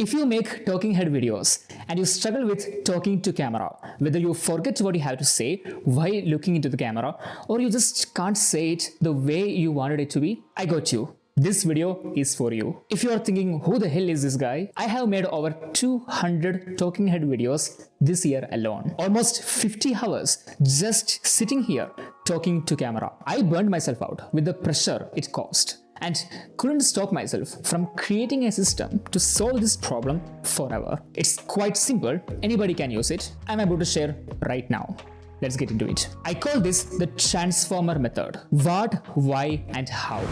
If you make talking head videos and you struggle with talking to camera, whether you forget what you have to say while looking into the camera or you just can't say it the way you wanted it to be, I got you. This video is for you. If you are thinking, who the hell is this guy? I have made over 200 talking head videos this year alone. Almost 50 hours just sitting here talking to camera. I burned myself out with the pressure it caused and couldn't stop myself from creating a system to solve this problem forever. It's quite simple, anybody can use it. I'm about to share right now. Let's get into it. I call this the transformer method. What, why, and how.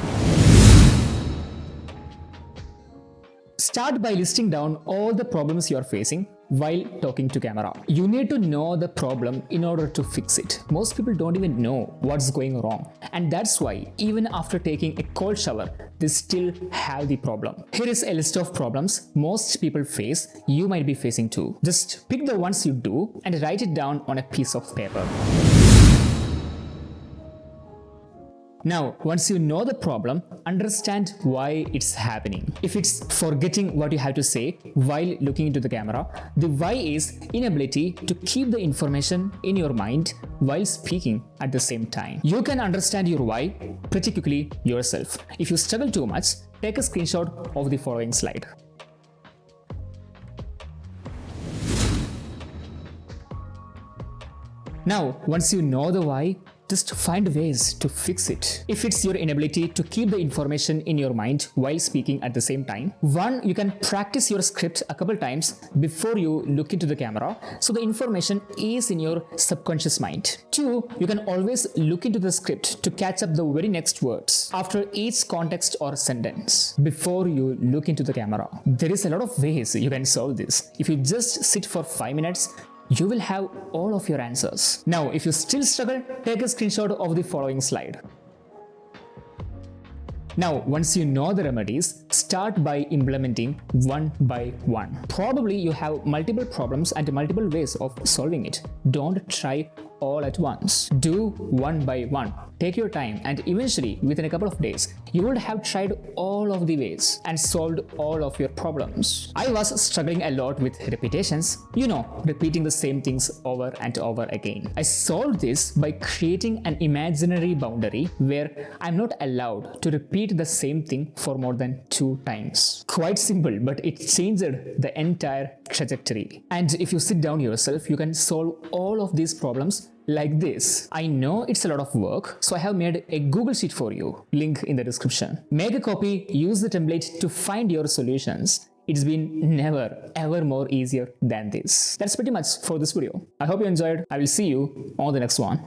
Start by listing down all the problems you are facing while talking to camera. You need to know the problem in order to fix it. Most people don't even know what's going wrong, and that's why even after taking a cold shower, they still have the problem. Here is a list of problems most people face. You might be facing too. Just pick the ones you do and write it down on a piece of paper. Now, once you know the problem, understand why it's happening. If it's forgetting what you have to say while looking into the camera, the why is inability to keep the information in your mind while speaking at the same time. You can understand your why pretty quickly yourself. If you struggle too much, take a screenshot of the following slide. Now, once you know the why, just find ways to fix it. If it's your inability to keep the information in your mind while speaking at the same time, one, you can practice your script a couple times before you look into the camera so the information is in your subconscious mind. Two, you can always look into the script to catch up the very next words after each context or sentence before you look into the camera. There is a lot of ways you can solve this. If you just sit for 5 minutes, you will have all of your answers. Now, if you still struggle, take a screenshot of the following slide. Now, once you know the remedies, start by implementing one by one. Probably you have multiple problems and multiple ways of solving it. Don't try all at once. Do one by one. Take your time, and eventually, within a couple of days, you would have tried all of the ways and solved all of your problems. I was struggling a lot with repetitions, repeating the same things over and over again. I solved this by creating an imaginary boundary where I'm not allowed to repeat the same thing for more than 2 times. Quite simple, but it changed the entire trajectory. And if you sit down yourself, you can solve all of these problems like this. I know it's a lot of work, so I have made a Google Sheet for you. Link in the description. Make a copy, use the template to find your solutions. It's been never ever more easier than this. That's pretty much for this video. I hope you enjoyed. I will see you on the next one.